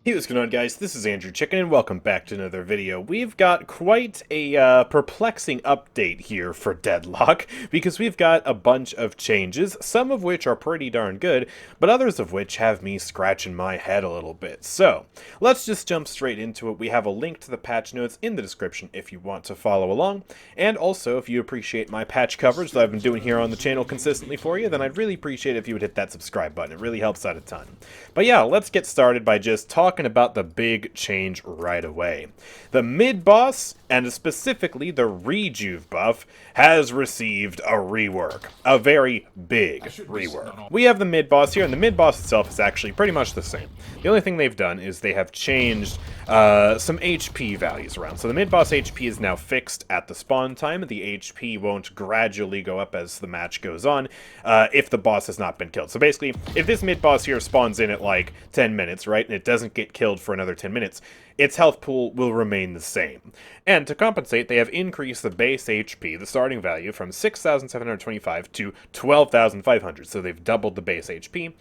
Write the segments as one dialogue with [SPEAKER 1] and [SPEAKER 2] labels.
[SPEAKER 1] Hey, what's going on, guys? This is AndrewChicken, and welcome back to another video. We've got quite a perplexing update here for Deadlock, because we've got a bunch of changes, some of which are pretty darn good, but others of which have me scratching my head a little bit. So, let's just jump straight into it. We have a link to the patch notes in the description if you want to follow along, and also, if you appreciate my patch coverage that I've been doing here on the channel consistently for you, then I'd really appreciate it if you would hit that subscribe button. It really helps out a ton. But yeah, let's get started by just talking about the big change right away. The mid-boss, and specifically the Rejuv buff, has received a rework. A very big rework. We have the mid-boss here, and the mid-boss itself is actually pretty much the same. The only thing they've done is they have changed some HP values around. So the mid-boss HP is now fixed at the spawn time. The HP won't gradually go up as the match goes on if the boss has not been killed. So basically, if this mid-boss here spawns in at like 10 minutes, right, and it doesn't get killed for another 10 minutes, its health pool will remain the same. And to compensate, they have increased the base HP, the starting value, from 6,725 to 12,500, so they've doubled the base HP.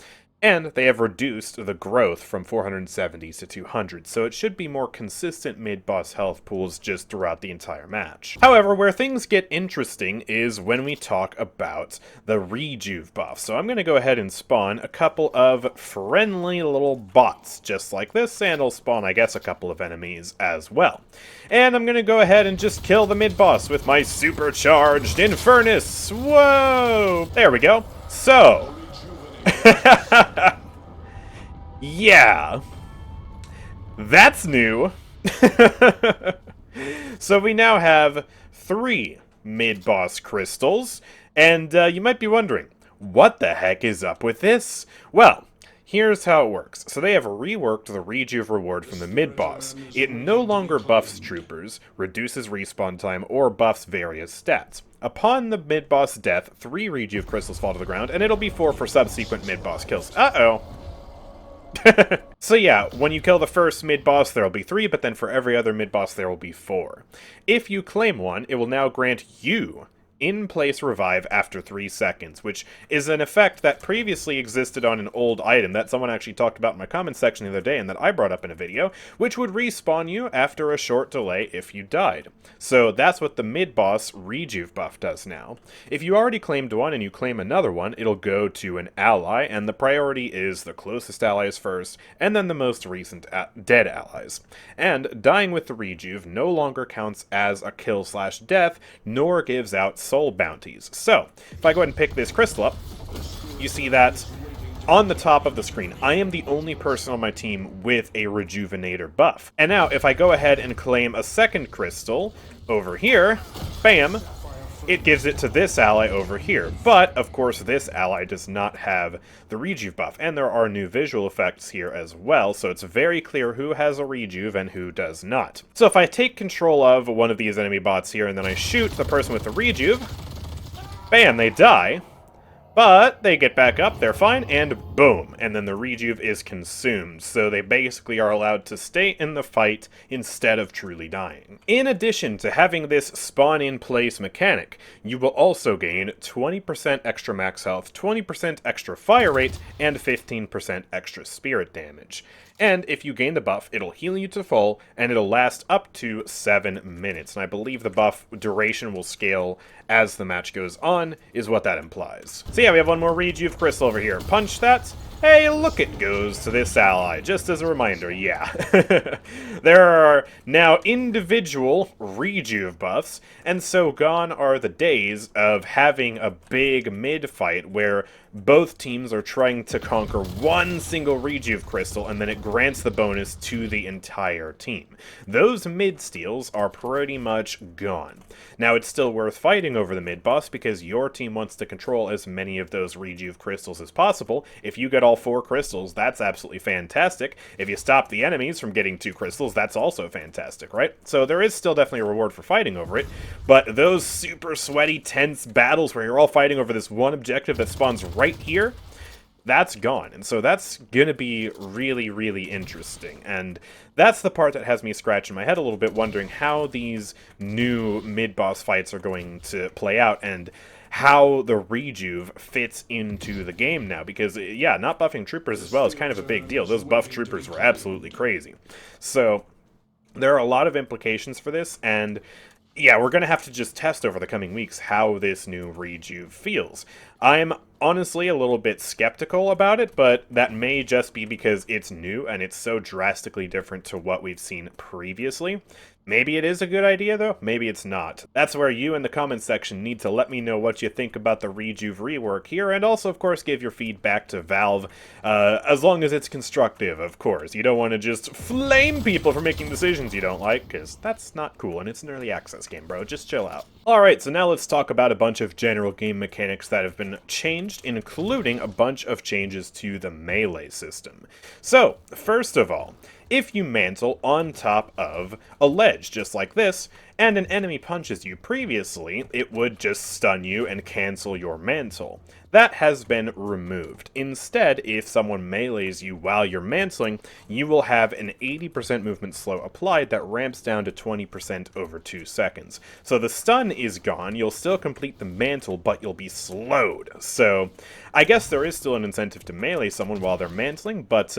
[SPEAKER 1] And they have reduced the growth from 470 to 200, so it should be more consistent mid-boss health pools just throughout the entire match. However, where things get interesting is when we talk about the Rejuv buff. So I'm going to go ahead and spawn a couple of friendly little bots, just like this, and I'll spawn, I guess, a couple of enemies as well. And I'm going to go ahead and just kill the mid-boss with my supercharged Infernus. Whoa! There we go. So... yeah, that's new. So we now have 3 mid-boss crystals, and you might be wondering, what the heck is up with this? Well, here's how it works. So they have reworked the Rejuv reward from the mid-boss. It no longer buffs troopers, reduces respawn time, or buffs various stats. Upon the mid-boss death, 3 Rejuv crystals fall to the ground, and it'll be 4 for subsequent mid-boss kills. Uh-oh. So yeah, when you kill the first mid-boss, there will be 3, but then for every other mid-boss, there will be 4. If you claim one, it will now grant you in-place revive after 3 seconds, which is an effect that previously existed on an old item that someone actually talked about in my comments section the other day and that I brought up in a video, which would respawn you after a short delay if you died. So that's what the mid-boss Rejuv buff does now. If you already claimed one and you claim another one, it'll go to an ally, and the priority is the closest allies first, and then the most recent dead allies. And dying with the Rejuv no longer counts as a kill/death, nor gives out soul bounties. So, if I go ahead and pick this crystal up, you see that on the top of the screen, I am the only person on my team with a Rejuvenator buff. And now, if I go ahead and claim a second crystal over here, bam, it gives it to this ally over here. But, of course, this ally does not have the Rejuv buff, and there are new visual effects here as well, so it's very clear who has a Rejuv and who does not. So if I take control of one of these enemy bots here, and then I shoot the person with the Rejuv, bam, they die. But they get back up, they're fine, and boom, and then the Rejuv is consumed, so they basically are allowed to stay in the fight instead of truly dying. In addition to having this spawn-in-place mechanic, you will also gain 20% extra max health, 20% extra fire rate, and 15% extra spirit damage. And if you gain the buff, it'll heal you to full, and it'll last up to 7 minutes. And I believe the buff duration will scale as the match goes on, is what that implies. So yeah, we have one more Rejuv crystal over here. Punch that. Hey, look, it goes to this ally. Just as a reminder, yeah. There are now individual Rejuv buffs, and so gone are the days of having a big mid-fight where both teams are trying to conquer one single Rejuv crystal, and then it grants the bonus to the entire team. Those mid-steals are pretty much gone. Now, it's still worth fighting over the mid-boss because your team wants to control as many of those Rejuv crystals as possible. If you get all 4 crystals, that's absolutely fantastic. If you stop the enemies from getting 2 crystals, that's also fantastic, right? So there is still definitely a reward for fighting over it, but those super sweaty, tense battles where you're all fighting over this one objective that spawns right here, that's gone. And so that's gonna be really, really interesting. And that's the part that has me scratching my head a little bit, wondering how these new mid-boss fights are going to play out, and how the Rejuv fits into the game now, because, yeah, not buffing troopers as well is kind of a big deal. Those buff troopers were absolutely crazy. So there are a lot of implications for this, and yeah, we're going to have to just test over the coming weeks how this new Rejuv feels. I'm honestly a little bit skeptical about it, but that may just be because it's new and it's so drastically different to what we've seen previously. Maybe it is a good idea, though. Maybe it's not. That's where you in the comments section need to let me know what you think about the Rejuv rework here, and also, of course, give your feedback to Valve, as long as it's constructive, of course. You don't want to just flame people for making decisions you don't like, because that's not cool, and it's an early access game, bro. Just chill out. Alright, so now let's talk about a bunch of general game mechanics that have been changed, including a bunch of changes to the melee system. So, first of all, if you mantle on top of a ledge, just like this, and an enemy punches you previously, it would just stun you and cancel your mantle. That has been removed. Instead, if someone melees you while you're mantling, you will have an 80% movement slow applied that ramps down to 20% over 2 seconds. So the stun is gone, you'll still complete the mantle, but you'll be slowed. So I guess there is still an incentive to melee someone while they're mantling, but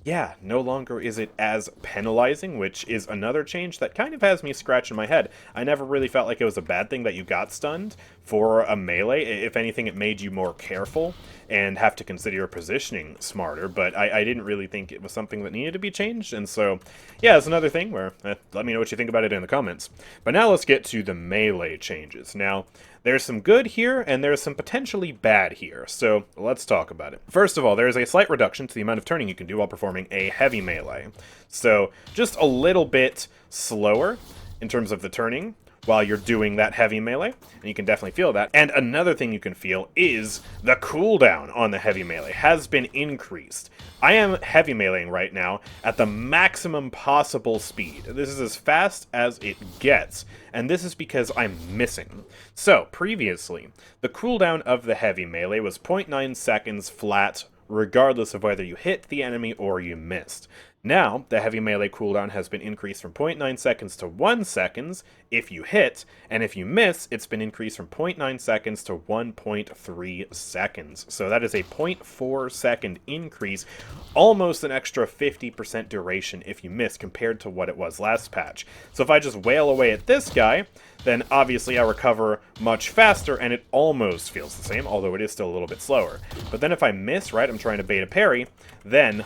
[SPEAKER 1] yeah, no longer is it as penalizing, which is another change that kind of has me scratching my head. I never really felt like it was a bad thing that you got stunned for a melee. If anything, it made you more careful and have to consider your positioning smarter, but I didn't really think it was something that needed to be changed, and so, yeah, it's another thing where, let me know what you think about it in the comments. But now let's get to the melee changes. Now, there's some good here, and there's some potentially bad here, so let's talk about it. First of all, there's a slight reduction to the amount of turning you can do while performing a heavy melee. So, just a little bit slower in terms of the turning while you're doing that heavy melee, and you can definitely feel that. And another thing you can feel is the cooldown on the heavy melee has been increased. I am heavy meleeing right now at the maximum possible speed. This is as fast as it gets, and this is because I'm missing. So, previously, the cooldown of the heavy melee was 0.9 seconds flat, regardless of whether you hit the enemy or you missed. Now, the heavy melee cooldown has been increased from 0.9 seconds to 1 seconds if you hit, and if you miss, it's been increased from 0.9 seconds to 1.3 seconds. So that is a 0.4 second increase, almost an extra 50% duration if you miss compared to what it was last patch. So if I just wail away at this guy, then obviously I recover much faster, and it almost feels the same, although it is still a little bit slower. But then if I miss, right, I'm trying to bait a parry, then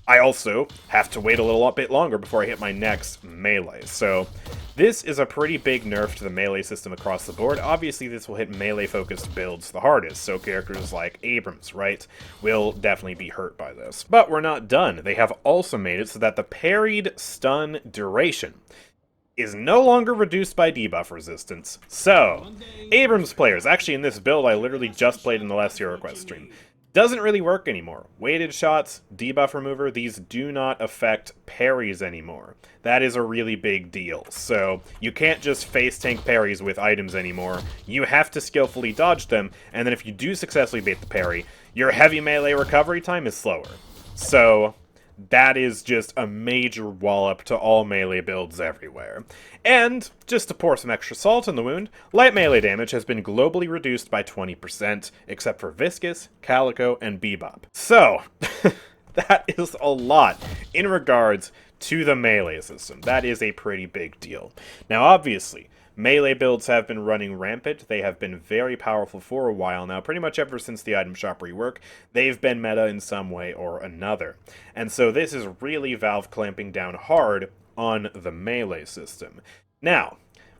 [SPEAKER 1] I also have to wait a little bit longer before I hit my next melee. So this is a pretty big nerf to the melee system across the board. Obviously, this will hit melee-focused builds the hardest, so characters like Abrams, right, will definitely be hurt by this. But we're not done. They have also made it so that the parried stun duration is no longer reduced by debuff resistance. So, Abrams players, actually in this build I literally just played in the last Hero Quest stream, doesn't really work anymore. Weighted shots, debuff remover, these do not affect parries anymore. That is a really big deal. So you can't just face tank parries with items anymore. You have to skillfully dodge them, and then if you do successfully bait the parry, your heavy melee recovery time is slower. So that is just a major wallop to all melee builds everywhere. And, just to pour some extra salt in the wound, light melee damage has been globally reduced by 20%, except for Viscous, Calico, and Bebop. So, that is a lot in regards to the melee system. That is a pretty big deal. Now, obviously, melee builds have been running rampant. They have been very powerful for a while now, pretty much ever since the item shop rework. They've been meta in some way or another. And so this is really Valve clamping down hard on the melee system. Now,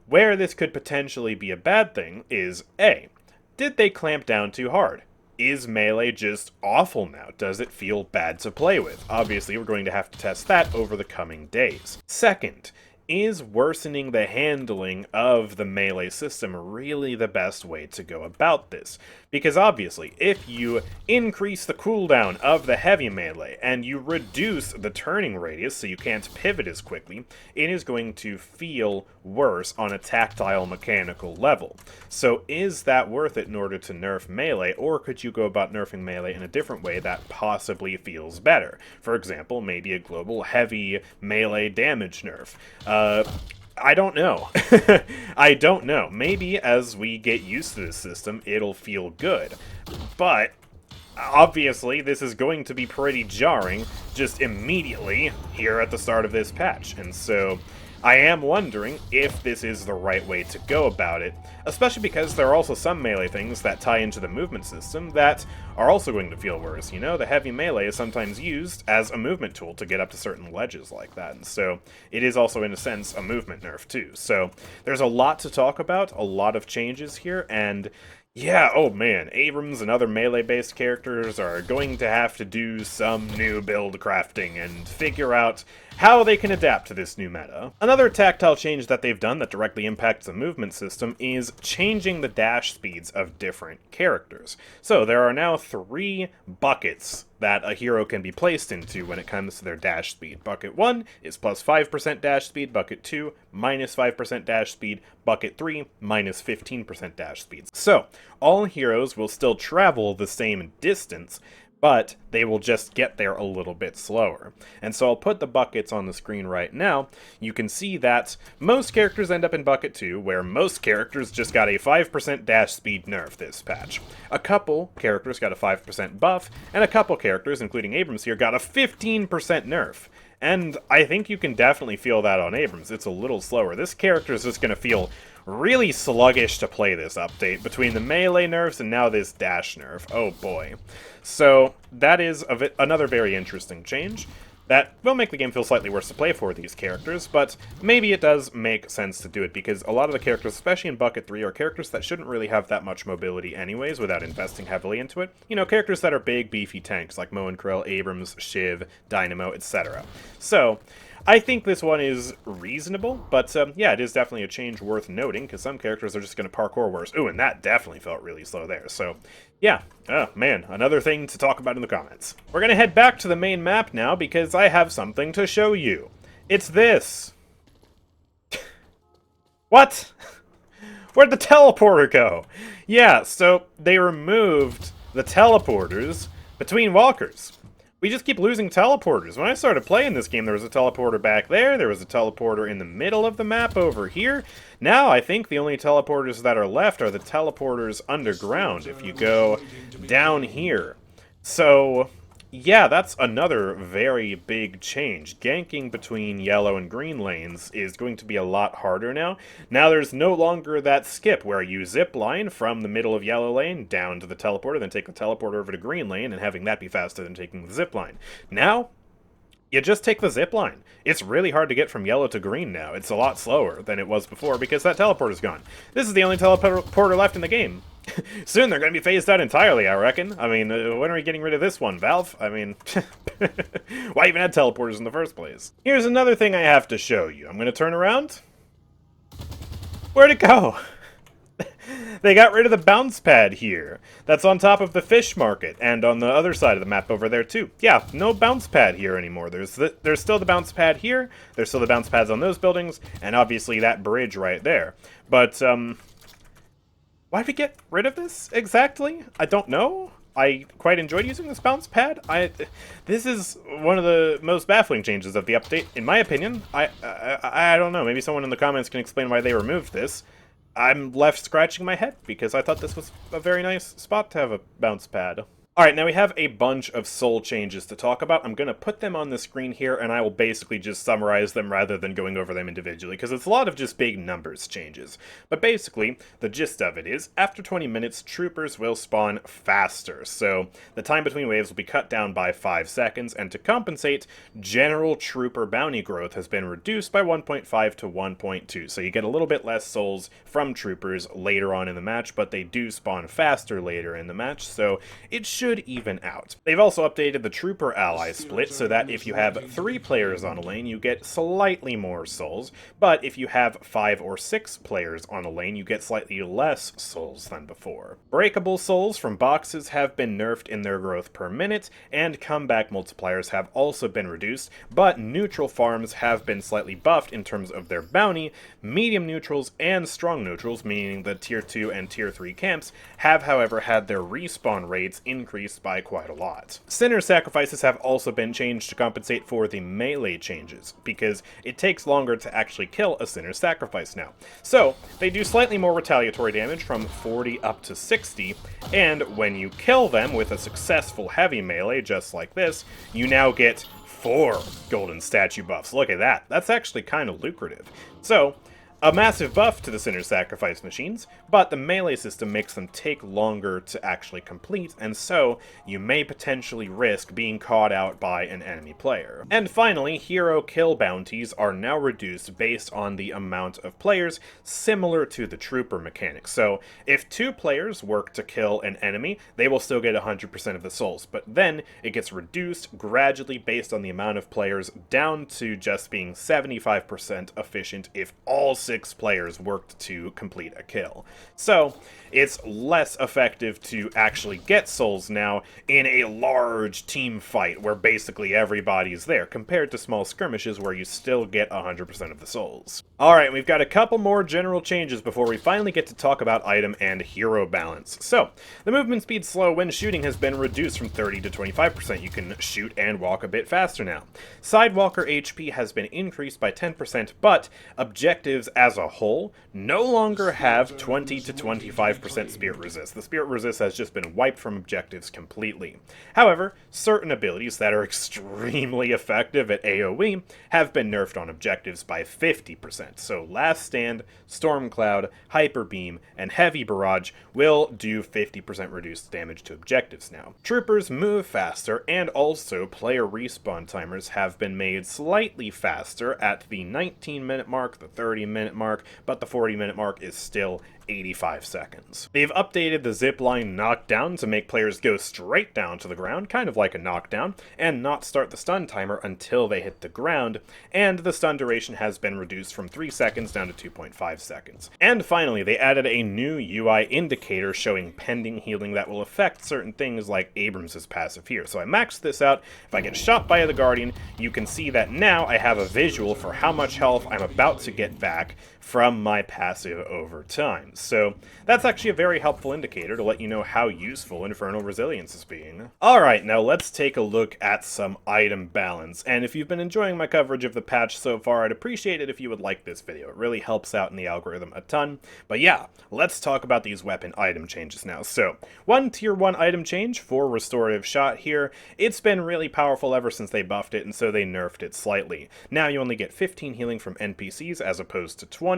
[SPEAKER 1] where this could potentially be a bad thing is, A, did they clamp down too hard? Is melee just awful now? Does it feel bad to play with? Obviously, we're going to have to test that over the coming days. Second, is worsening the handling of the melee system really the best way to go about this? Because obviously, if you increase the cooldown of the heavy melee and you reduce the turning radius so you can't pivot as quickly, it is going to feel worse on a tactile mechanical level. So is that worth it in order to nerf melee, or could you go about nerfing melee in a different way that possibly feels better? For example, maybe a global heavy melee damage nerf. I don't know. I don't know. Maybe as we get used to this system, it'll feel good. But obviously, this is going to be pretty jarring just immediately here at the start of this patch. And so I am wondering if this is the right way to go about it, especially because there are also some melee things that tie into the movement system that are also going to feel worse. You know, the heavy melee is sometimes used as a movement tool to get up to certain ledges like that, and so it is also, in a sense, a movement nerf too. So there's a lot to talk about, a lot of changes here, and yeah, oh man, Abrams and other melee-based characters are going to have to do some new build crafting and figure out how they can adapt to this new meta. Another tactile change that they've done that directly impacts the movement system is changing the dash speeds of different characters. So there are now 3 buckets that a hero can be placed into when it comes to their dash speed. Bucket 1 is plus 5% dash speed, Bucket 2 minus 5% dash speed, Bucket 3 minus 15% dash speeds. So all heroes will still travel the same distance, but they will just get there a little bit slower. And so I'll put the buckets on the screen right now. You can see that most characters end up in Bucket 2, where most characters just got a 5% dash speed nerf this patch. A couple characters got a 5% buff, and a couple characters, including Abrams here, got a 15% nerf. And I think you can definitely feel that on Abrams. It's a little slower. This character is just going to feel really sluggish to play this update, between the melee nerfs and now this dash nerf. Oh boy. So that is another very interesting change that will make the game feel slightly worse to play for these characters, but maybe it does make sense to do it, because a lot of the characters, especially in Bucket 3, are characters that shouldn't really have that much mobility anyways without investing heavily into it. You know, characters that are big, beefy tanks, like Moe and Krill, Abrams, Shiv, Dynamo, etc. So I think this one is reasonable, but yeah, it is definitely a change worth noting, because some characters are just going to parkour worse. Ooh, and that definitely felt really slow there, so yeah. Oh, man, another thing to talk about in the comments. We're going to head back to the main map now, because I have something to show you. It's this. What? Where'd the teleporter go? Yeah, so they removed the teleporters between walkers. We just keep losing teleporters. When I started playing this game, there was a teleporter back there was a teleporter in the middle of the map over here. Now, I think the only teleporters that are left are the teleporters underground, if you go down here. So yeah, that's another very big change. Ganking between yellow and green lanes is going to be a lot harder now. Now there's no longer that skip where you zip line from the middle of yellow lane down to the teleporter, then take the teleporter over to green lane, and having that be faster than taking the zip line. Now, you just take the zip line. It's really hard to get from yellow to green now. It's a lot slower than it was before because that teleporter's gone. This is the only teleporter left in the game. Soon they're going to be phased out entirely, I reckon. I mean, when are we getting rid of this one, Valve? I mean, why even add teleporters in the first place? Here's another thing I have to show you. I'm going to turn around. Where'd it go? They got rid of the bounce pad here. That's on top of the fish market, and on the other side of the map over there too. Yeah, no bounce pad here anymore. There's still the bounce pad here, there's still the bounce pads on those buildings, and obviously that bridge right there. But, why'd we get rid of this, exactly? I don't know. I quite enjoyed using this bounce pad. This is one of the most baffling changes of the update, in my opinion. I don't know, maybe someone in the comments can explain why they removed this. I'm left scratching my head, because I thought this was a very nice spot to have a bounce pad. Alright, now we have a bunch of soul changes to talk about. I'm going to put them on the screen here, and I will basically just summarize them rather than going over them individually, because it's a lot of just big numbers changes. But basically, the gist of it is, after 20 minutes, troopers will spawn faster. So, the time between waves will be cut down by 5 seconds, and to compensate, general trooper bounty growth has been reduced by 1.5 to 1.2. So you get a little bit less souls from troopers later on in the match, but they do spawn faster later in the match, so it should even out. They've also updated the trooper ally split so that if you have 3 players on a lane, you get slightly more souls, but if you have 5 or 6 players on a lane, you get slightly less souls than before. Breakable souls from boxes have been nerfed in their growth per minute, and comeback multipliers have also been reduced, but neutral farms have been slightly buffed in terms of their bounty. Medium neutrals and strong neutrals, meaning the tier 2 and tier 3 camps, have however had their respawn rates increased increased by quite a lot. Sinner sacrifices have also been changed to compensate for the melee changes, because it takes longer to actually kill a Sinner sacrifice now. So, they do slightly more retaliatory damage from 40 up to 60, and when you kill them with a successful heavy melee just like this, you now get 4 golden statue buffs. Look at that. That's actually kind of lucrative. So, a massive buff to the Sinner Sacrifice machines, but the melee system makes them take longer to actually complete, and so you may potentially risk being caught out by an enemy player. And finally, hero kill bounties are now reduced based on the amount of players, similar to the trooper mechanic. So if 2 players work to kill an enemy, they will still get 100% of the souls, but then it gets reduced gradually based on the amount of players down to just being 75% efficient if all 6 players worked to complete a kill. So, it's less effective to actually get souls now in a large team fight where basically everybody's there, compared to small skirmishes where you still get 100% of the souls. Alright, we've got a couple more general changes before we finally get to talk about item and hero balance. So, the movement speed slow when shooting has been reduced from 30 to 25%. You can shoot and walk a bit faster now. Sidewalker HP has been increased by 10%, but objectives as a whole no longer have 20 to 25% spirit resist. The spirit resist has just been wiped from objectives completely. However, certain abilities that are extremely effective at AoE have been nerfed on objectives by 50%. So Last Stand, Storm Cloud, Hyper Beam, and Heavy Barrage will do 50% reduced damage to objectives now. Troopers move faster, and also player respawn timers have been made slightly faster at the 19-minute mark, the 30-minute mark, but the 40-minute mark is still 85 seconds. They've updated the zipline knockdown to make players go straight down to the ground, kind of like a knockdown, and not start the stun timer until they hit the ground, and the stun duration has been reduced from 3 seconds down to 2.5 seconds. And finally, they added a new UI indicator showing pending healing that will affect certain things like Abrams' passive here. So I maxed this out. If I get shot by the Guardian, you can see that now I have a visual for how much health I'm about to get back from my passive over time. So that's actually a very helpful indicator to let you know how useful Infernal Resilience is being. Alright, now let's take a look at some item balance. And if you've been enjoying my coverage of the patch so far, I'd appreciate it if you would like this video. It really helps out in the algorithm a ton. But yeah, let's talk about these weapon item changes now. So, one tier 1 item change for Restorative Shot here. It's been really powerful ever since they buffed it, and so they nerfed it slightly. Now you only get 15 healing from NPCs as opposed to 20,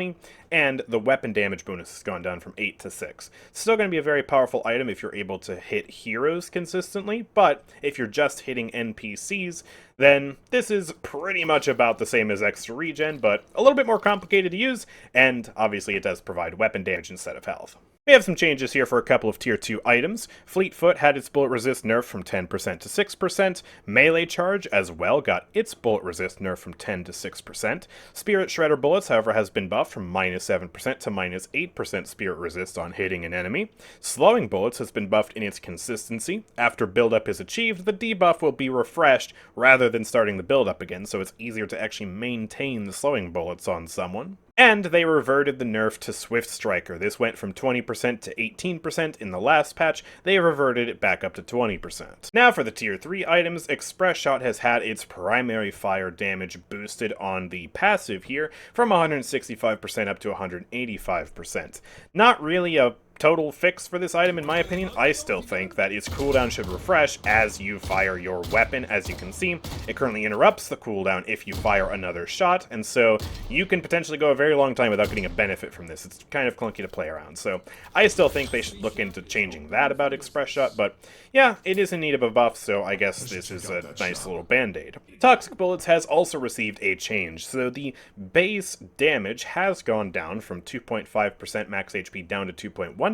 [SPEAKER 1] and the weapon damage bonus has gone down from 8 to 6. Still going to be a very powerful item if you're able to hit heroes consistently, but if you're just hitting NPCs, then this is pretty much about the same as extra regen, but a little bit more complicated to use, and obviously it does provide weapon damage instead of health. We have some changes here for a couple of tier 2 items. Fleetfoot had its bullet resist nerf from 10% to 6%. Melee Charge as well got its bullet resist nerf from 10 to 6%. Spirit Shredder Bullets, however, has been buffed from -7% to -8% spirit resist on hitting an enemy. Slowing Bullets has been buffed in its consistency. After buildup is achieved, the debuff will be refreshed rather than starting the buildup again, so it's easier to actually maintain the slowing bullets on someone. And they reverted the nerf to Swift Striker. This went from 20% to 18% in the last patch. They reverted it back up to 20%. Now for the tier 3 items, Express Shot has had its primary fire damage boosted on the passive here from 165% up to 185%. Not really a total fix for this item in my opinion. I still think that its cooldown should refresh as you fire your weapon. As you can see, it currently interrupts the cooldown if you fire another shot, and so you can potentially go a very long time without getting a benefit from this. It's kind of clunky to play around, so I still think they should look into changing that about Express Shot, but yeah, it is in need of a buff, so I guess this is a nice little band-aid. Toxic Bullets has also received a change, so the base damage has gone down from 2.5% max HP down to 2.1%.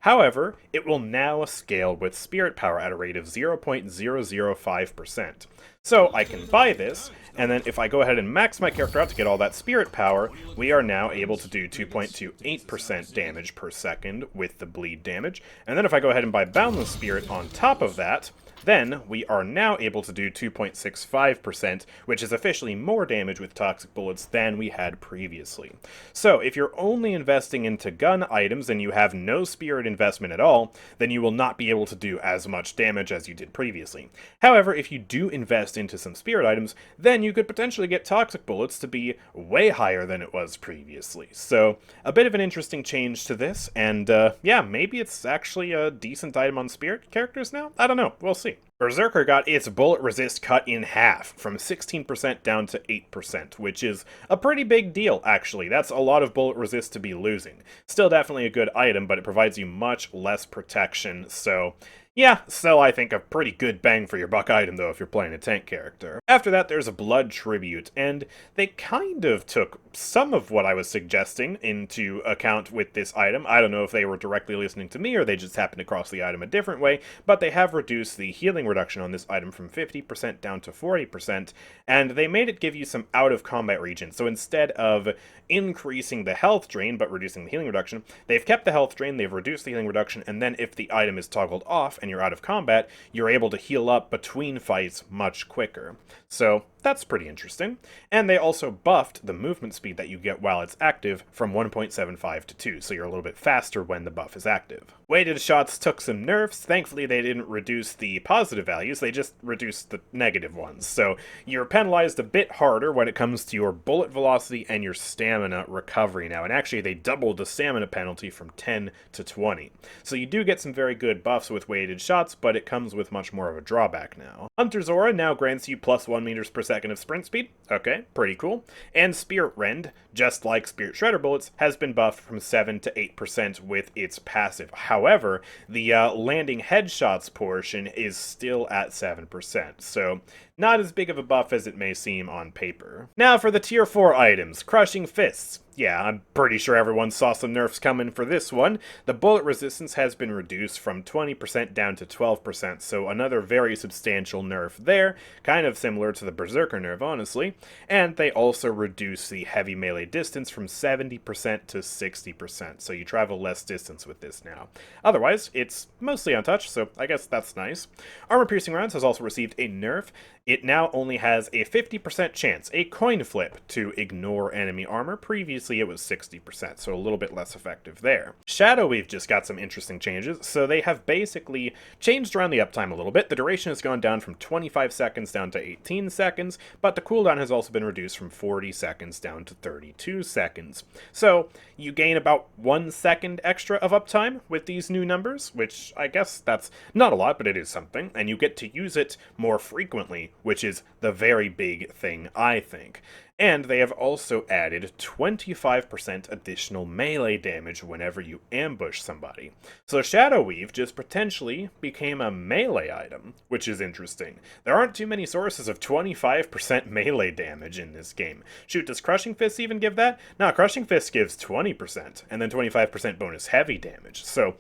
[SPEAKER 1] However, it will now scale with Spirit Power at a rate of 0.005%. So I can buy this, and then if I go ahead and max my character out to get all that Spirit Power, we are now able to do 2.28% damage per second with the bleed damage. And then if I go ahead and buy Boundless Spirit on top of that, then we are now able to do 2.65%, which is officially more damage with toxic bullets than we had previously. So if you're only investing into gun items and you have no spirit investment at all, then you will not be able to do as much damage as you did previously. However, if you do invest into some spirit items, then you could potentially get toxic bullets to be way higher than it was previously. So a bit of an interesting change to this, and yeah, maybe it's actually a decent item on spirit characters now? I don't know, we'll see. Berserker got its bullet resist cut in half, from 16% down to 8%, which is a pretty big deal, actually. That's a lot of bullet resist to be losing. Still definitely a good item, but it provides you much less protection, so yeah, still I think a pretty good bang for your buck item though if you're playing a tank character. After that there's a Blood Tribute, and they kind of took some of what I was suggesting into account with this item. I don't know if they were directly listening to me or they just happened to cross the item a different way, but they have reduced the healing reduction on this item from 50% down to 40%, and they made it give you some out-of-combat regions. So instead of increasing the health drain but reducing the healing reduction, they've kept the health drain, they've reduced the healing reduction, and then if the item is toggled off and you're out of combat, you're able to heal up between fights much quicker. So that's pretty interesting. And they also buffed the movement speed that you get while it's active from 1.75 to 2, so you're a little bit faster when the buff is active. Weighted shots took some nerfs. Thankfully they didn't reduce the positive values, they just reduced the negative ones. So you're penalized a bit harder when it comes to your bullet velocity and your stamina recovery now. And actually they doubled the stamina penalty from 10 to 20. So you do get some very good buffs with weighted shots, but it comes with much more of a drawback now. Hunter's Aura now grants you plus 1 meters per second of sprint speed. Okay, pretty cool. And Spirit Rend, just like Spirit Shredder bullets, has been buffed from 7 to 8% with its passive. However, the landing headshots portion is still at 7%, so not as big of a buff as it may seem on paper. Now for the tier 4 items, Crushing Fists. Yeah, I'm pretty sure everyone saw some nerfs coming for this one. The bullet resistance has been reduced from 20% down to 12%, so another very substantial nerf there, kind of similar to the Berserker nerf, honestly. And they also reduce the heavy melee distance from 70% to 60%, so you travel less distance with this now. Otherwise, it's mostly untouched, so I guess that's nice. Armor Piercing Rounds has also received a nerf. It now only has a 50% chance, a coin flip, to ignore enemy armor. Previously it was 60%, so a little bit less effective there. Shadow Weave just got some interesting changes, so they have basically changed around the uptime a little bit. The duration has gone down from 25 seconds down to 18 seconds, but the cooldown has also been reduced from 40 seconds down to 32 seconds. So you gain about 1 second extra of uptime with these new numbers, which I guess that's not a lot, but it is something, and you get to use it more frequently, which is the very big thing, I think. And they have also added 25% additional melee damage whenever you ambush somebody. So Shadow Weave just potentially became a melee item, which is interesting. There aren't too many sources of 25% melee damage in this game. Shoot, does Crushing Fist even give that? No, Crushing Fist gives 20%, and then 25% bonus heavy damage. So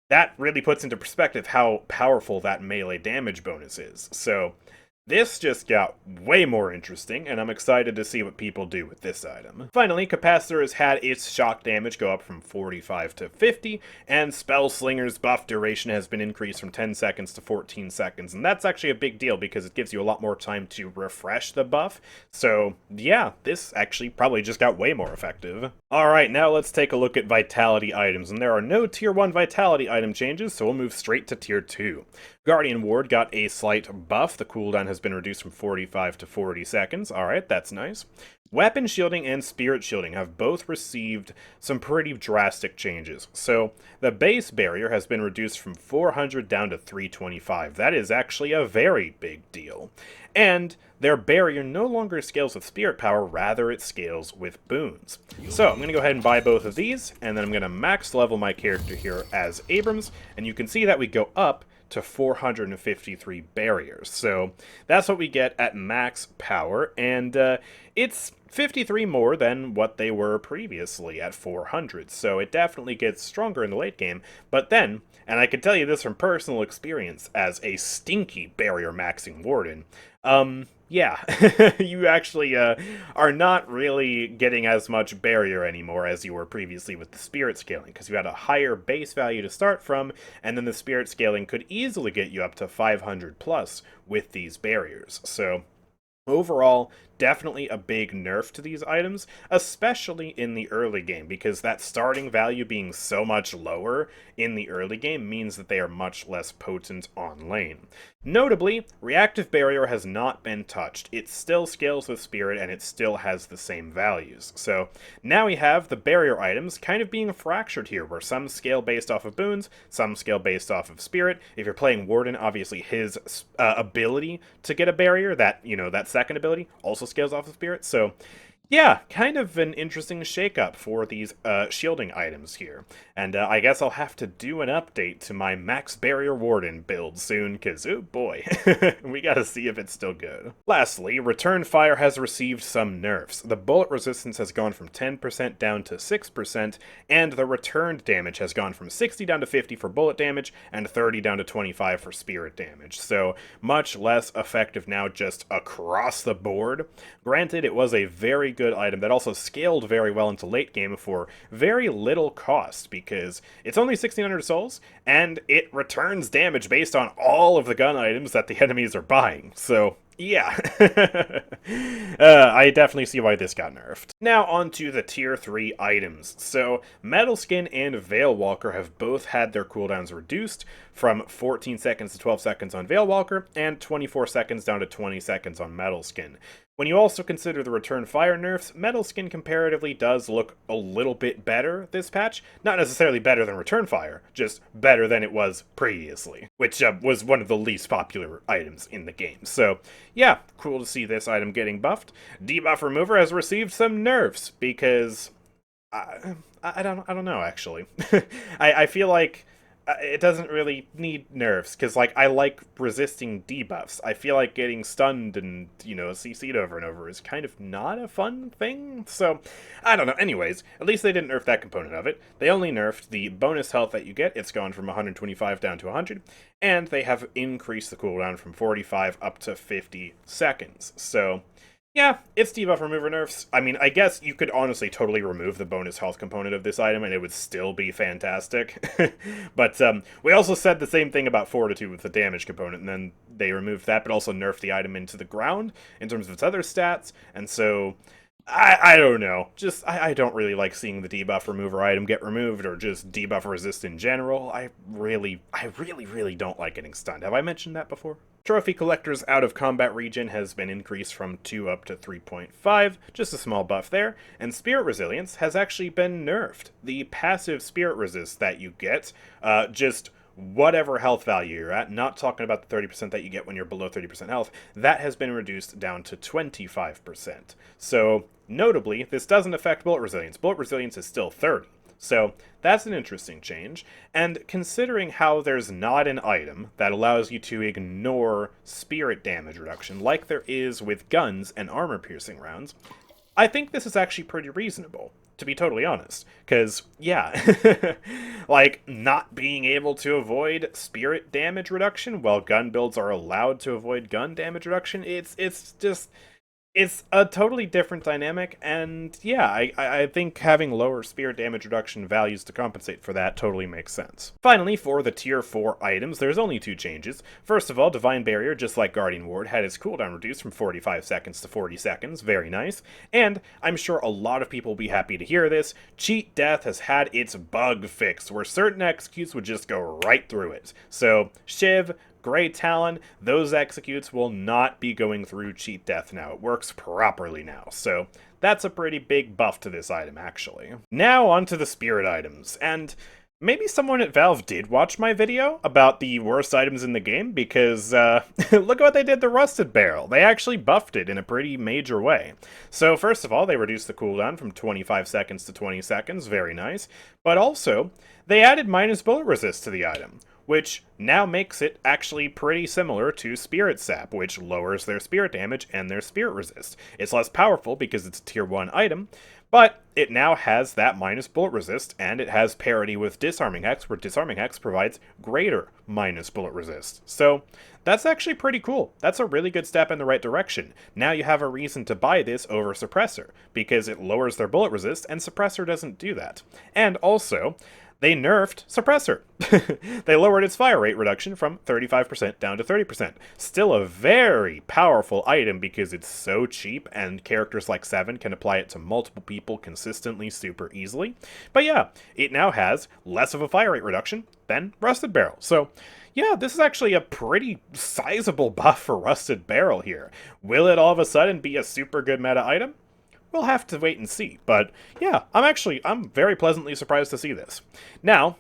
[SPEAKER 1] that really puts into perspective how powerful that melee damage bonus is. So this just got way more interesting, and I'm excited to see what people do with this item. Finally, Capacitor has had its shock damage go up from 45 to 50, and Spell Slinger's buff duration has been increased from 10 seconds to 14 seconds, and that's actually a big deal because it gives you a lot more time to refresh the buff. So yeah, this actually probably just got way more effective. Alright, now let's take a look at Vitality items, and there are no Tier 1 Vitality item changes, so we'll move straight to Tier 2. Guardian Ward got a slight buff. The cooldown has been reduced from 45 to 40 seconds. Alright, that's nice. Weapon Shielding and Spirit Shielding have both received some pretty drastic changes. So, the base barrier has been reduced from 400 down to 325. That is actually a very big deal. And their barrier no longer scales with spirit power, rather it scales with boons. So, I'm going to go ahead and buy both of these, and then I'm going to max level my character here as Abrams, and you can see that we go up to 453 barriers. So that's what we get at max power, and it's 53 more than what they were previously at 400, so it definitely gets stronger in the late game. But then, and I can tell you this from personal experience as a stinky barrier maxing warden, yeah, you actually are not really getting as much barrier anymore as you were previously with the spirit scaling, because you had a higher base value to start from, and then the spirit scaling could easily get you up to 500 plus with these barriers. So overall, definitely a big nerf to these items, especially in the early game, because that starting value being so much lower in the early game means that they are much less potent on lane. Notably, Reactive Barrier has not been touched. It still scales with Spirit, and it still has the same values. So now we have the barrier items kind of being fractured here, where some scale based off of boons, some scale based off of Spirit. If you're playing Warden, obviously his ability to get a barrier, that, that second ability, also scales off of Spirit. So yeah, kind of an interesting shakeup for these shielding items here. And I guess I'll have to do an update to my Max Barrier Warden build soon, because, oh boy, we gotta see if it's still good. Lastly, Return Fire has received some nerfs. The bullet resistance has gone from 10% down to 6%, and the returned damage has gone from 60 down to 50 for bullet damage, and 30 down to 25 for spirit damage. So, much less effective now just across the board. Granted, it was a very good item that also scaled very well into late game for very little cost, because it's only 1600 souls and it returns damage based on all of the gun items that the enemies are buying. So yeah, I definitely see why this got nerfed. Now on to the tier 3 items. So Metal Skin and Veil Walker have both had their cooldowns reduced from 14 seconds to 12 seconds on Veil Walker and 24 seconds down to 20 seconds on Metal Skin. When you also consider the Return Fire nerfs, Metal Skin comparatively does look a little bit better this patch. Not necessarily better than Return Fire, just better than it was previously, which was one of the least popular items in the game. So yeah, cool to see this item getting buffed. Debuff Remover has received some nerfs, because I don't know, actually. I feel like it doesn't really need nerfs, because, like, I like resisting debuffs. I feel like getting stunned and, CC'd over and over is kind of not a fun thing, so, I don't know. Anyways, at least they didn't nerf that component of it. They only nerfed the bonus health that you get. It's gone from 125 down to 100, and they have increased the cooldown from 45 up to 50 seconds. So yeah, it's debuff remover nerfs. I mean, I guess you could honestly totally remove the bonus health component of this item and it would still be fantastic. But we also said the same thing about Fortitude with the damage component, and then they removed that, but also nerfed the item into the ground in terms of its other stats, and so I don't know. Just, I don't really like seeing the debuff remover item get removed, or just debuff resist in general. I really don't like getting stunned. Have I mentioned that before? Trophy Collector's out of combat regen has been increased from 2 up to 3.5, just a small buff there, and Spirit Resilience has actually been nerfed. The passive Spirit Resist that you get, just whatever health value you're at, not talking about the 30% that you get when you're below 30% health, that has been reduced down to 25%. So, notably, this doesn't affect Bullet Resilience. Bullet Resilience is still 30. So that's an interesting change, and considering how there's not an item that allows you to ignore spirit damage reduction like there is with guns and armor-piercing rounds, I think this is actually pretty reasonable, to be totally honest. Because, yeah, like, not being able to avoid spirit damage reduction while gun builds are allowed to avoid gun damage reduction, it's just... it's a totally different dynamic, and yeah, I think having lower spirit damage reduction values to compensate for that totally makes sense. Finally, for the tier 4 items, there's only 2 changes. First of all, Divine Barrier, just like Guardian Ward, had its cooldown reduced from 45 seconds to 40 seconds, very nice. And I'm sure a lot of people will be happy to hear this, Cheat Death has had its bug fixed, where certain executes would just go right through it. So, Shiv, Grey Talon, those executes will not be going through Cheat Death now. It works properly now, so that's a pretty big buff to this item, actually. Now onto the spirit items, and maybe someone at Valve did watch my video about the worst items in the game, because look at what they did to Rusted Barrel. They actually buffed it in a pretty major way. So first of all, they reduced the cooldown from 25 seconds to 20 seconds, very nice, but also they added minus bullet resist to the item, which now makes it actually pretty similar to Spirit Sap, which lowers their spirit damage and their spirit resist. It's less powerful because it's a tier 1 item, But it now has that minus bullet resist, and it has parity with Disarming Hex, where Disarming Hex provides greater minus bullet resist. So that's actually pretty cool. That's a really good step in the right direction. Now you have a reason to buy this over Suppressor, because it lowers their bullet resist, and Suppressor doesn't do that. And also, they nerfed Suppressor. They lowered its fire rate reduction from 35% down to 30%. Still a very powerful item because it's so cheap and characters like 7 can apply it to multiple people consistently super easily. But yeah, it now has less of a fire rate reduction than Rusted Barrel. So yeah, this is actually a pretty sizable buff for Rusted Barrel here. Will it all of a sudden be a super good meta item? We'll have to wait and see, but yeah, I'm very pleasantly surprised to see this. Now,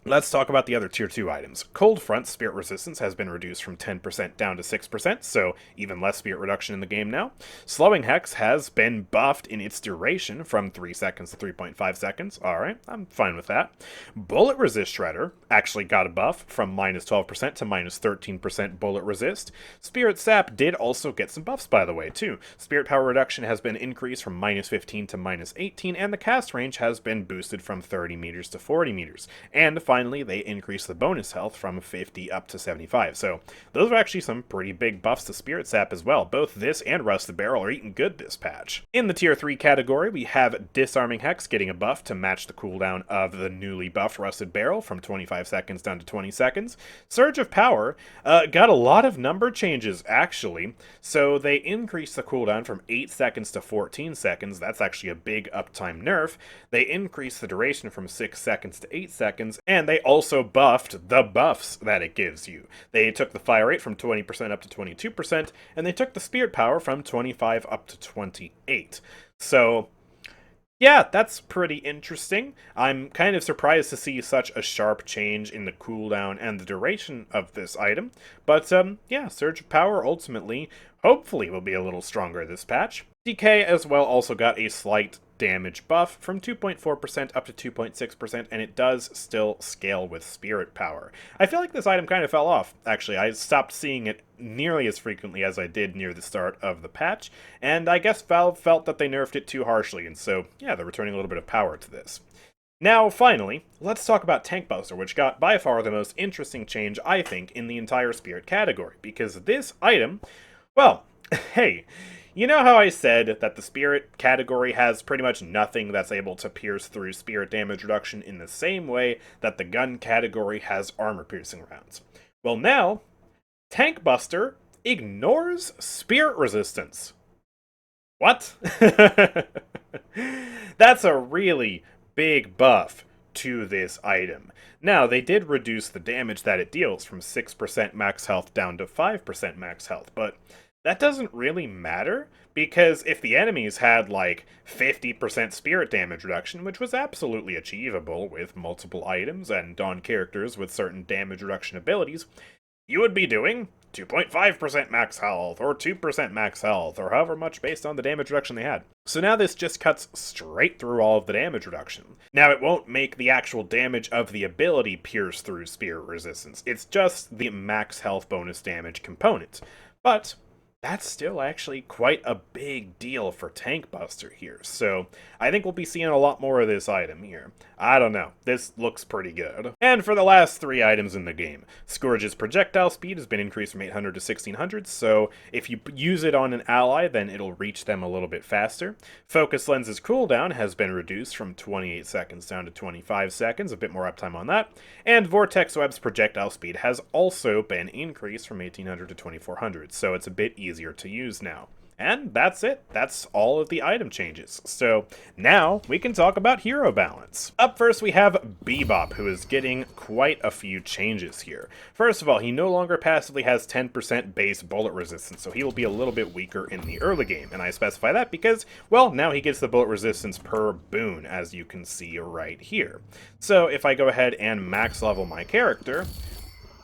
[SPEAKER 1] let's talk about the other Tier 2 items. Cold Front Spirit Resistance has been reduced from 10% down to 6%, so even less spirit reduction in the game now. Slowing Hex has been buffed in its duration from 3 seconds to 3.5 seconds. Alright, I'm fine with that. Bullet Resist Shredder actually got a buff from minus 12% to minus 13% bullet resist. Spirit Sap did also get some buffs, by the way, too. Spirit Power Reduction has been increased from minus 15 to minus 18, and the cast range has been boosted from 30 meters to 40 meters. And finally, they increased the bonus health from 50 up to 75. So those are actually some pretty big buffs to Spirit Sap as well. Both this and Rusted Barrel are eating good this patch. In the Tier 3 category, we have Disarming Hex getting a buff to match the cooldown of the newly buffed Rusted Barrel from 25 seconds down to 20 seconds. Surge of Power got a lot of number changes, actually. So they increased the cooldown from 8 seconds to 14 seconds. That's actually a big uptime nerf. They increased the duration from 6 seconds to 8 seconds, and they also buffed the buffs that it gives you. They took the fire rate from 20% up to 22%, and they took the spirit power from 25 up to 28. So yeah, that's pretty interesting. I'm kind of surprised to see such a sharp change in the cooldown and the duration of this item. But yeah, Surge of Power ultimately, hopefully, will be a little stronger this patch. DK as well also got a slight damage buff from 2.4% up to 2.6%, and it does still scale with Spirit Power. I feel like this item kind of fell off, actually. I stopped seeing it nearly as frequently as I did near the start of the patch, and I guess Valve felt that they nerfed it too harshly, and so, yeah, they're returning a little bit of power to this. Now, finally, let's talk about Tank Buster, which got by far the most interesting change, I think, in the entire Spirit category, because this item, well, hey, you know how I said that the Spirit category has pretty much nothing that's able to pierce through Spirit damage reduction in the same way that the gun category has armor-piercing rounds? Well, now, Tank Buster ignores Spirit resistance. What? That's a really big buff to this item. Now, they did reduce the damage that it deals from 6% max health down to 5% max health, but that doesn't really matter, because if the enemies had like 50% spirit damage reduction, which was absolutely achievable with multiple items and on characters with certain damage reduction abilities, you would be doing 2.5% max health, or 2% max health, or however much based on the damage reduction they had. So now this just cuts straight through all of the damage reduction. Now, it won't make the actual damage of the ability pierce through spirit resistance. It's just the max health bonus damage component. But that's still actually quite a big deal for Tank Buster here, so I think we'll be seeing a lot more of this item here. I don't know, this looks pretty good. And for the last 3 items in the game, Scourge's projectile speed has been increased from 800 to 1600, so if you use it on an ally, then it'll reach them a little bit faster. Focus Lens's cooldown has been reduced from 28 seconds down to 25 seconds, a bit more uptime on that. And Vortex Web's projectile speed has also been increased from 1800 to 2400, so it's a bit easier to use now. And that's it. That's all of the item changes. So now we can talk about hero balance. Up first we have Bebop, who is getting quite a few changes here. First of all, he no longer passively has 10% base bullet resistance, so he will be a little bit weaker in the early game. And I specify that because, well, now he gets the bullet resistance per boon, as you can see right here. So if I go ahead and max level my character,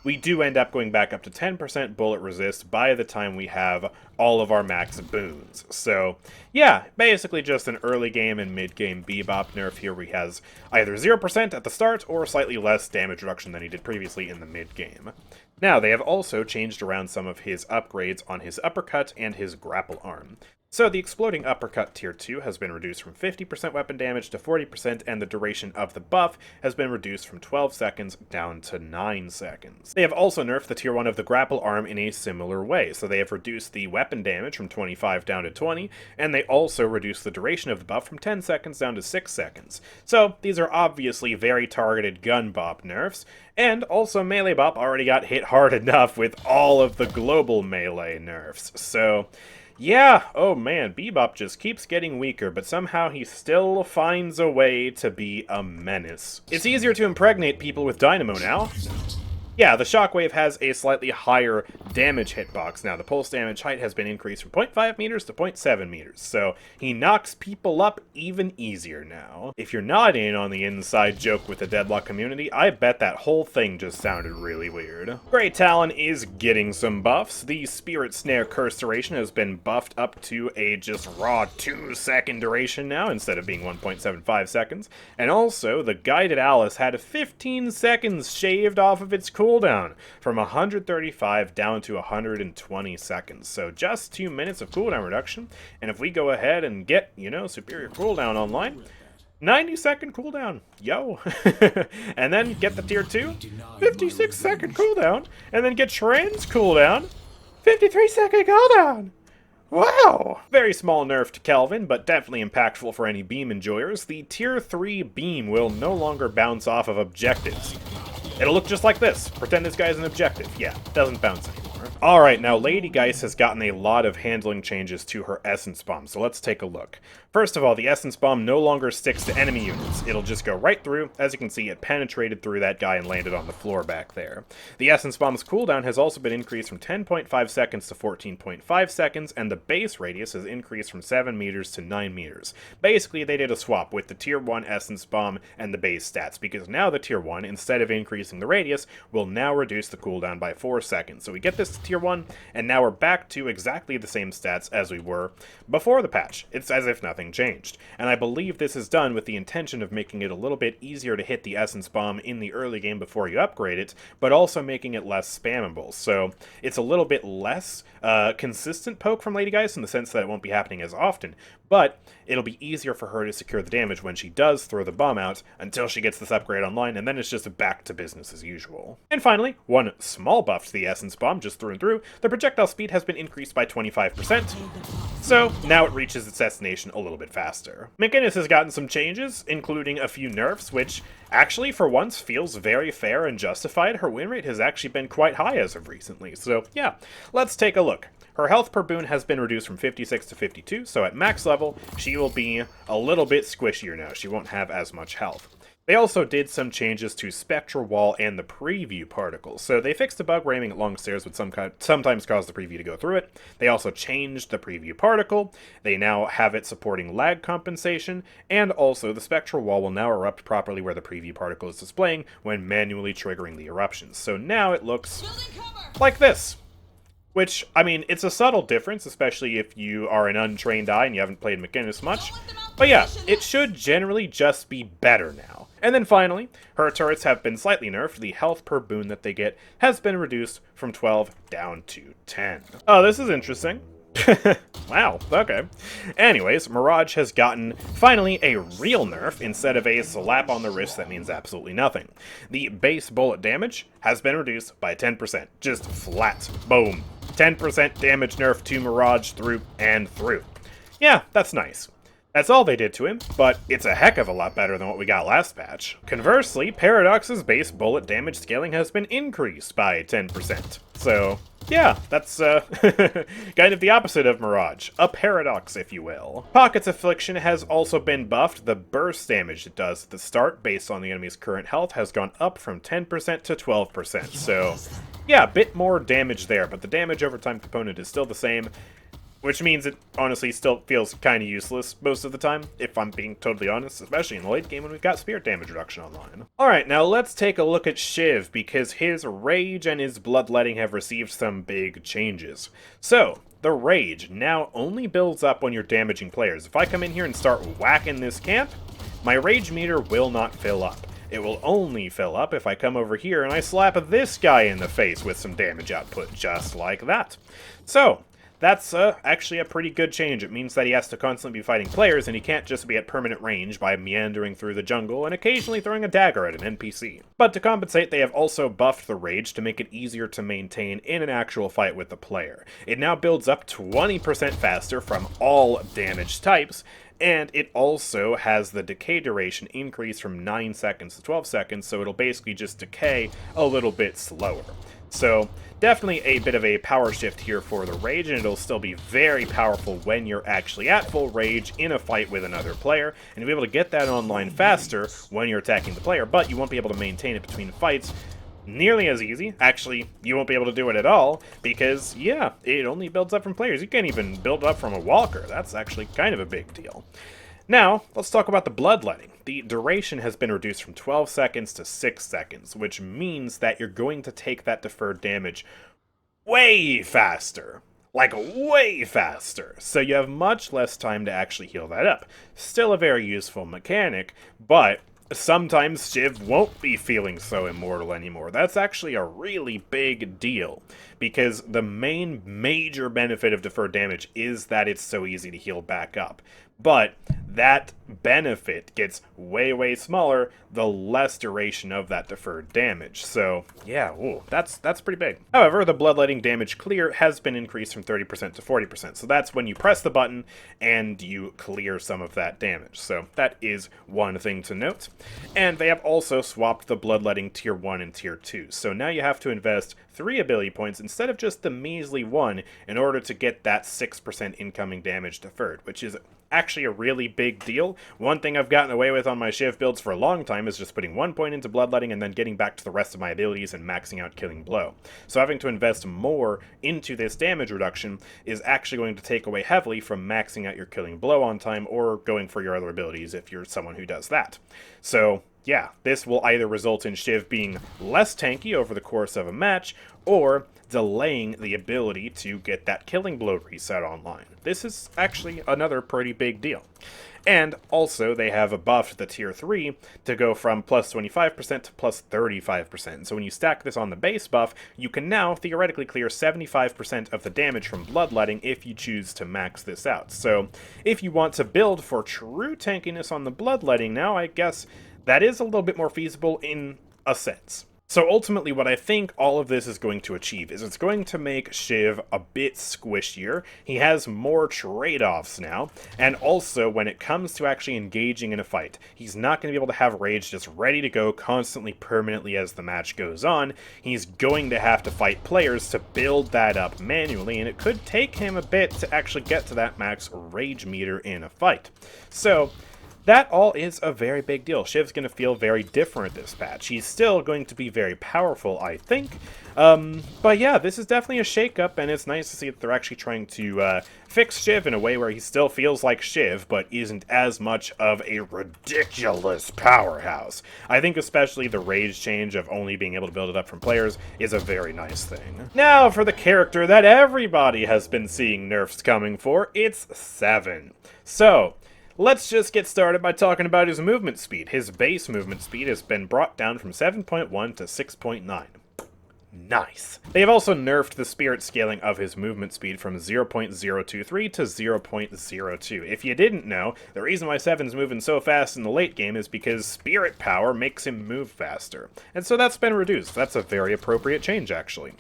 [SPEAKER 1] we do end up going back up to 10% bullet resist by the time we have all of our max boons. So, yeah, basically just an early game and mid game Bebop nerf here, where he has either 0% at the start or slightly less damage reduction than he did previously in the mid game. Now, they have also changed around some of his upgrades on his uppercut and his grapple arm. So the exploding uppercut tier 2 has been reduced from 50% weapon damage to 40%, and the duration of the buff has been reduced from 12 seconds down to 9 seconds. They have also nerfed the tier 1 of the grapple arm in a similar way, so they have reduced the weapon damage from 25 down to 20, and they also reduced the duration of the buff from 10 seconds down to 6 seconds. So these are obviously very targeted gun bop nerfs, and also melee bop already got hit hard enough with all of the global melee nerfs, so yeah, oh man, Bebop just keeps getting weaker, but somehow he still finds a way to be a menace. It's easier to impregnate people with Dynamo now. Yeah, the Shockwave has a slightly higher damage hitbox now. The pulse damage height has been increased from 0.5 meters to 0.7 meters, so he knocks people up even easier now. If you're not in on the inside joke with the Deadlock community, I bet that whole thing just sounded really weird. Great Talon is getting some buffs. The Spirit Snare Curse duration has been buffed up to a just raw 2-second duration now, instead of being 1.75 seconds. And also, the Guided Alice had 15 seconds shaved off of its cooldown, from 135 down to 120 seconds. So just 2 minutes of cooldown reduction, and if we go ahead and get, you know, superior cooldown online, 90-second cooldown, yo! And then get the tier 2, 56-second cooldown, and then get trans cooldown, 53-second cooldown! Wow! Very small nerf to Kelvin, but definitely impactful for any beam enjoyers. The tier 3 beam will no longer bounce off of objectives. It'll look just like this. Pretend this guy's an objective. Yeah, doesn't bounce anymore. Alright, now Lady Geist has gotten a lot of handling changes to her Essence Bomb, so let's take a look. First of all, the Essence Bomb no longer sticks to enemy units. It'll just go right through. As you can see, it penetrated through that guy and landed on the floor back there. The Essence Bomb's cooldown has also been increased from 10.5 seconds to 14.5 seconds, and the base radius has increased from 7 meters to 9 meters. Basically, they did a swap with the Tier 1 Essence Bomb and the base stats, because now the Tier 1, instead of increasing the radius, will now reduce the cooldown by 4 seconds. So we get this to Tier 1, and now we're back to exactly the same stats as we were before the patch. It's as if nothing changed. And I believe this is done with the intention of making it a little bit easier to hit the Essence Bomb in the early game before you upgrade it, but also making it less spammable. So it's a little bit less consistent poke from Lady Geist in the sense that it won't be happening as often, but it'll be easier for her to secure the damage when she does throw the bomb out until she gets this upgrade online, and then it's just back to business as usual. And finally, one small buff to the Essence Bomb, just through and through, the projectile speed has been increased by 25%, so now it reaches its destination a little bit faster. McGinnis has gotten some changes, including a few nerfs, which actually for once feels very fair and justified. Her win rate has actually been quite high as of recently, so yeah, let's take a look. Her health per boon has been reduced from 56 to 52, so at max level, she will be a little bit squishier now. She won't have as much health. They also did some changes to Spectral Wall and the Preview Particle. So they fixed a bug where aiming at long stairs would sometimes cause the preview to go through it. They also changed the Preview Particle. They now have it supporting lag compensation, and also the Spectral Wall will now erupt properly where the Preview Particle is displaying when manually triggering the eruptions. So now it looks like this. Which, I mean, it's a subtle difference, especially if you are an untrained eye and you haven't played McGinnis much. But yeah, it should generally just be better now. And then finally, her turrets have been slightly nerfed. The health per boon that they get has been reduced from 12 down to 10. Oh, this is interesting. Wow, okay. Anyways, Mirage has gotten, finally, a real nerf instead of a slap on the wrist that means absolutely nothing. The base bullet damage has been reduced by 10%. Just flat. Boom. 10% damage nerf to Mirage through and through. Yeah, that's nice. That's all they did to him, but it's a heck of a lot better than what we got last patch. Conversely, Paradox's base bullet damage scaling has been increased by 10%. So, yeah, that's kind of the opposite of Mirage. A paradox, if you will. Pocket's Affliction has also been buffed. The burst damage it does at the start, based on the enemy's current health, has gone up from 10% to 12%. So, yeah, a bit more damage there, but the damage over time component is still the same. Which means it honestly still feels kind of useless most of the time, if I'm being totally honest, especially in the late game when we've got spirit damage reduction online. Alright, now let's take a look at Shiv, because his Rage and his Bloodletting have received some big changes. So, the Rage now only builds up when you're damaging players. If I come in here and start whacking this camp, my Rage meter will not fill up. It will only fill up if I come over here and I slap this guy in the face with some damage output, just like that. So, that's actually a pretty good change. It means that he has to constantly be fighting players, and he can't just be at permanent range by meandering through the jungle and occasionally throwing a dagger at an NPC. But to compensate, they have also buffed the rage to make it easier to maintain in an actual fight with the player. It now builds up 20% faster from all damage types, and it also has the decay duration increase from 9 seconds to 12 seconds, so it'll basically just decay a little bit slower. So, definitely a bit of a power shift here for the rage, and it'll still be very powerful when you're actually at full rage in a fight with another player, and you'll be able to get that online faster when you're attacking the player, but you won't be able to maintain it between fights nearly as easy. Actually, you won't be able to do it at all, because, yeah, it only builds up from players. You can't even build up from a walker. That's actually kind of a big deal. Now, let's talk about the bloodletting. The duration has been reduced from 12 seconds to 6 seconds, which means that you're going to take that deferred damage way faster. Like, way faster. So you have much less time to actually heal that up. Still a very useful mechanic, but sometimes Shiv won't be feeling so immortal anymore. That's actually a really big deal, because the main major benefit of deferred damage is that it's so easy to heal back up. But that benefit gets way, way smaller the less duration of that deferred damage. So, yeah, ooh, that's pretty big. However, the bloodletting damage clear has been increased from 30% to 40%. So that's when you press the button and you clear some of that damage. So that is one thing to note. And they have also swapped the bloodletting tier 1 and tier 2. So now you have to invest 3 ability points instead of just the measly 1 in order to get that 6% incoming damage deferred, which is actually a really big deal. One thing I've gotten away with on my Shiv builds for a long time is just putting 1 point into bloodletting and then getting back to the rest of my abilities and maxing out killing blow. So having to invest more into this damage reduction is actually going to take away heavily from maxing out your killing blow on time or going for your other abilities if you're someone who does that. So yeah, this will either result in Shiv being less tanky over the course of a match, or delaying the ability to get that killing blow reset online. This is actually another pretty big deal. And also, they have buffed the tier 3 to go from plus 25% to plus 35%. So when you stack this on the base buff, you can now theoretically clear 75% of the damage from bloodletting if you choose to max this out. So if you want to build for true tankiness on the bloodletting now, I guess that is a little bit more feasible in a sense. So ultimately, what I think all of this is going to achieve is it's going to make Shiv a bit squishier. He has more trade-offs now, and also when it comes to actually engaging in a fight, he's not going to be able to have rage just ready to go constantly, permanently as the match goes on. He's going to have to fight players to build that up manually, and it could take him a bit to actually get to that max rage meter in a fight. So that all is a very big deal. Shiv's going to feel very different this patch. He's still going to be very powerful, I think. But yeah, this is definitely a shakeup, and it's nice to see that they're actually trying to fix Shiv in a way where he still feels like Shiv, but isn't as much of a ridiculous powerhouse. I think especially the rage change of only being able to build it up from players is a very nice thing. Now for the character that everybody has been seeing nerfs coming for, it's 7. So let's just get started by talking about his movement speed. His base movement speed has been brought down from 7.1 to 6.9. Nice. They have also nerfed the spirit scaling of his movement speed from 0.023 to 0.02. If you didn't know, the reason why 7's moving so fast in the late game is because spirit power makes him move faster. And so that's been reduced. That's a very appropriate change, actually.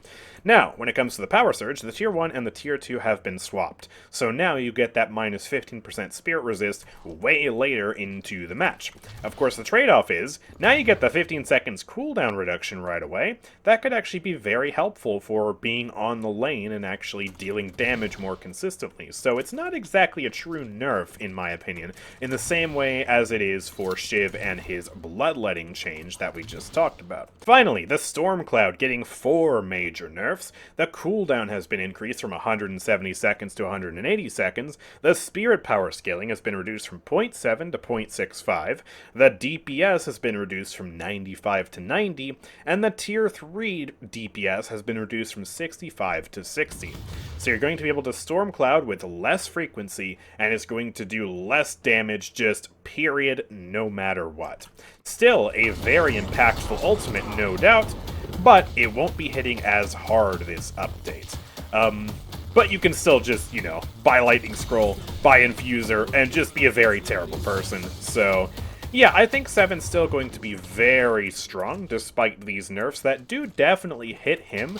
[SPEAKER 1] Now, when it comes to the power surge, the tier 1 and the tier 2 have been swapped. So now you get that minus 15% spirit resist way later into the match. Of course, the trade-off is, now you get the 15 seconds cooldown reduction right away. That could actually be very helpful for being on the lane and actually dealing damage more consistently. So it's not exactly a true nerf, in my opinion, in the same way as it is for Shiv and his bloodletting change that we just talked about. Finally, the Storm Cloud getting 4 major nerfs. The cooldown has been increased from 170 seconds to 180 seconds. The spirit power scaling has been reduced from 0.7 to 0.65. The DPS has been reduced from 95 to 90. And the tier 3 DPS has been reduced from 65 to 60. So you're going to be able to Storm Cloud with less frequency, and it's going to do less damage, just period, no matter what. Still, a very impactful ultimate, no doubt, but it won't be hitting as hard this update. But you can still just, you know, buy Lightning Scroll, buy Infuser, and just be a very terrible person. So, yeah, I think 7's still going to be very strong, despite these nerfs that do definitely hit him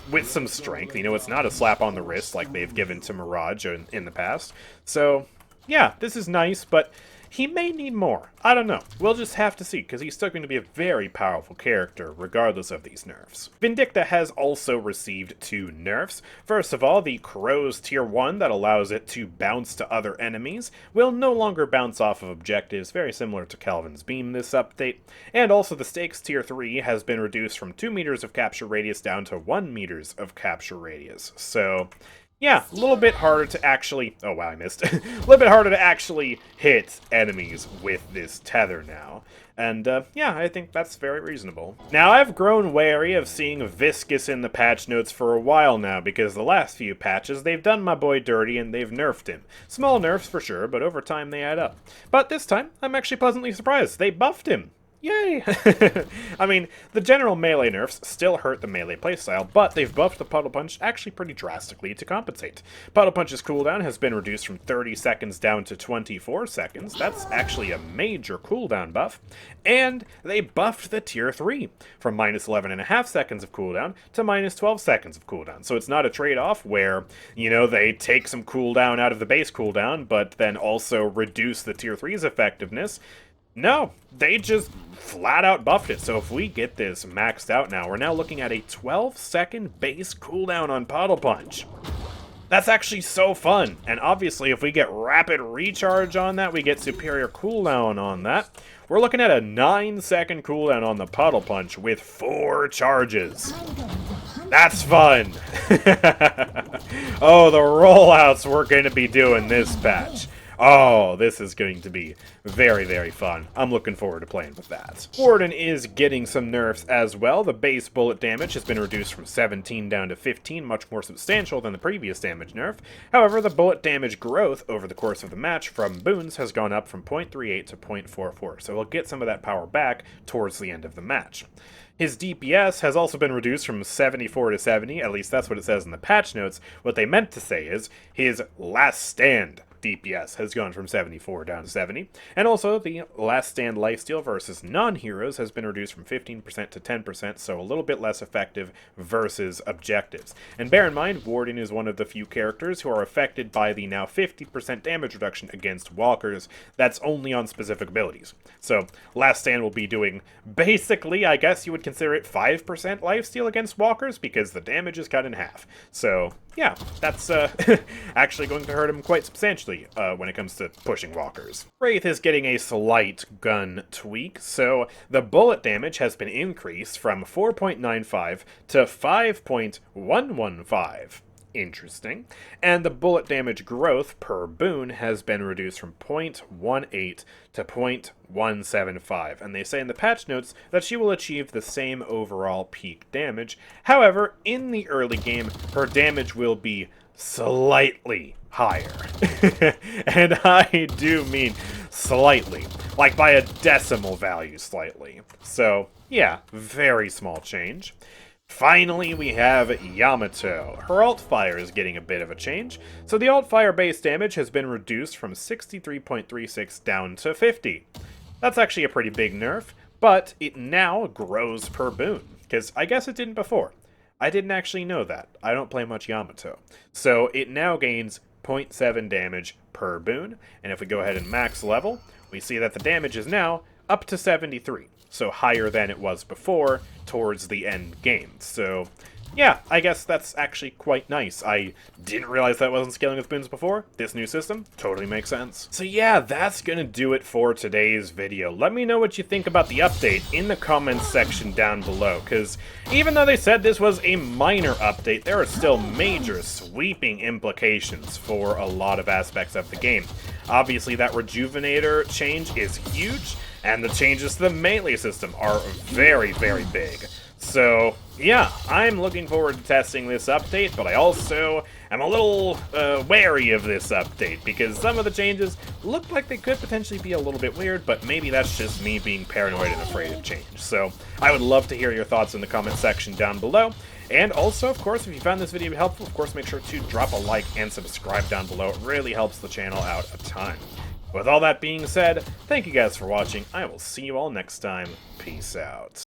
[SPEAKER 1] with some strength. You know, it's not a slap on the wrist like they've given to Mirage in the past. So, yeah, this is nice, but he may need more. I don't know. We'll just have to see, because he's still going to be a very powerful character, regardless of these nerfs. Vindicta has also received 2 nerfs. First of all, the Crow's Tier 1 that allows it to bounce to other enemies will no longer bounce off of objectives, very similar to Kelvin's Beam this update. And also the Stakes Tier 3 has been reduced from 2 meters of capture radius down to 1 meters of capture radius. So, yeah, a little bit harder to actually... Oh, wow, I missed. A little bit harder to actually hit enemies with this tether now. And, yeah, I think that's very reasonable. Now, I've grown wary of seeing Viscous in the patch notes for a while now, because the last few patches, they've done my boy dirty and they've nerfed him. Small nerfs for sure, but over time they add up. But this time, I'm actually pleasantly surprised. They buffed him. Yay! I mean, the general melee nerfs still hurt the melee playstyle, but they've buffed the Puddle Punch actually pretty drastically to compensate. Puddle Punch's cooldown has been reduced from 30 seconds down to 24 seconds. That's actually a major cooldown buff. And they buffed the Tier 3 from minus 11.5 seconds of cooldown to minus 12 seconds of cooldown. So it's not a trade-off where, you know, they take some cooldown out of the base cooldown, but then also reduce the Tier 3's effectiveness. No, they just flat out buffed it. So if we get this maxed out now, we're now looking at a 12-second base cooldown on Puddle Punch. That's actually so fun. And obviously, if we get rapid recharge on that, we get superior cooldown on that. We're looking at a 9-second cooldown on the Puddle Punch with 4 charges. That's fun. Oh, the rollouts we're going to be doing this patch. Oh, this is going to be very, very fun. I'm looking forward to playing with that. Warden is getting some nerfs as well. The base bullet damage has been reduced from 17 down to 15, much more substantial than the previous damage nerf. However, the bullet damage growth over the course of the match from boons has gone up from 0.38 to 0.44, so we'll get some of that power back towards the end of the match. His DPS has also been reduced from 74 to 70, at least that's what it says in the patch notes. What they meant to say is his last stand DPS has gone from 74 down to 70, and also the last stand lifesteal versus non-heroes has been reduced from 15% to 10%, so a little bit less effective versus objectives. And bear in mind, Warden is one of the few characters who are affected by the now 50% damage reduction against walkers. That's only on specific abilities. So last stand will be doing basically, I guess you would consider it 5% lifesteal against walkers, because the damage is cut in half. So yeah, that's actually going to hurt him quite substantially when it comes to pushing walkers. Wraith is getting a slight gun tweak, so the bullet damage has been increased from 4.95 to 5.115. Interesting. And the bullet damage growth per boon has been reduced from 0.18 to 0.175, and they say in the patch notes that she will achieve the same overall peak damage. However, in the early game, her damage will be slightly higher. And I do mean slightly, like by a decimal value slightly. So, yeah, very small change. Finally, we have Yamato. Her alt-fire is getting a bit of a change, so the alt-fire base damage has been reduced from 63.36 down to 50. That's actually a pretty big nerf, but it now grows per boon, because I guess it didn't before. I didn't actually know that. I don't play much Yamato. So it now gains 0.7 damage per boon, and if we go ahead and max level, we see that the damage is now up to 73. So higher than it was before towards the end game. So yeah, I guess that's actually quite nice. I didn't realize that wasn't scaling with boons before. This new system totally makes sense. So yeah, that's gonna do it for today's video. Let me know what you think about the update in the comments section down below, because even though they said this was a minor update, there are still major sweeping implications for a lot of aspects of the game. Obviously, that Rejuvenator change is huge, and the changes to the melee system are very, very big. So Yeah, I'm looking forward to testing this update, but I also am a little wary of this update, because some of the changes look like they could potentially be a little bit weird, but maybe that's just me being paranoid and afraid of change. So I would love to hear your thoughts in the comment section down below. And also, of course, if you found this video helpful, of course, make sure to drop a like and subscribe down below. It really helps the channel out a ton. With all that being said, thank you guys for watching. I will see you all next time. Peace out.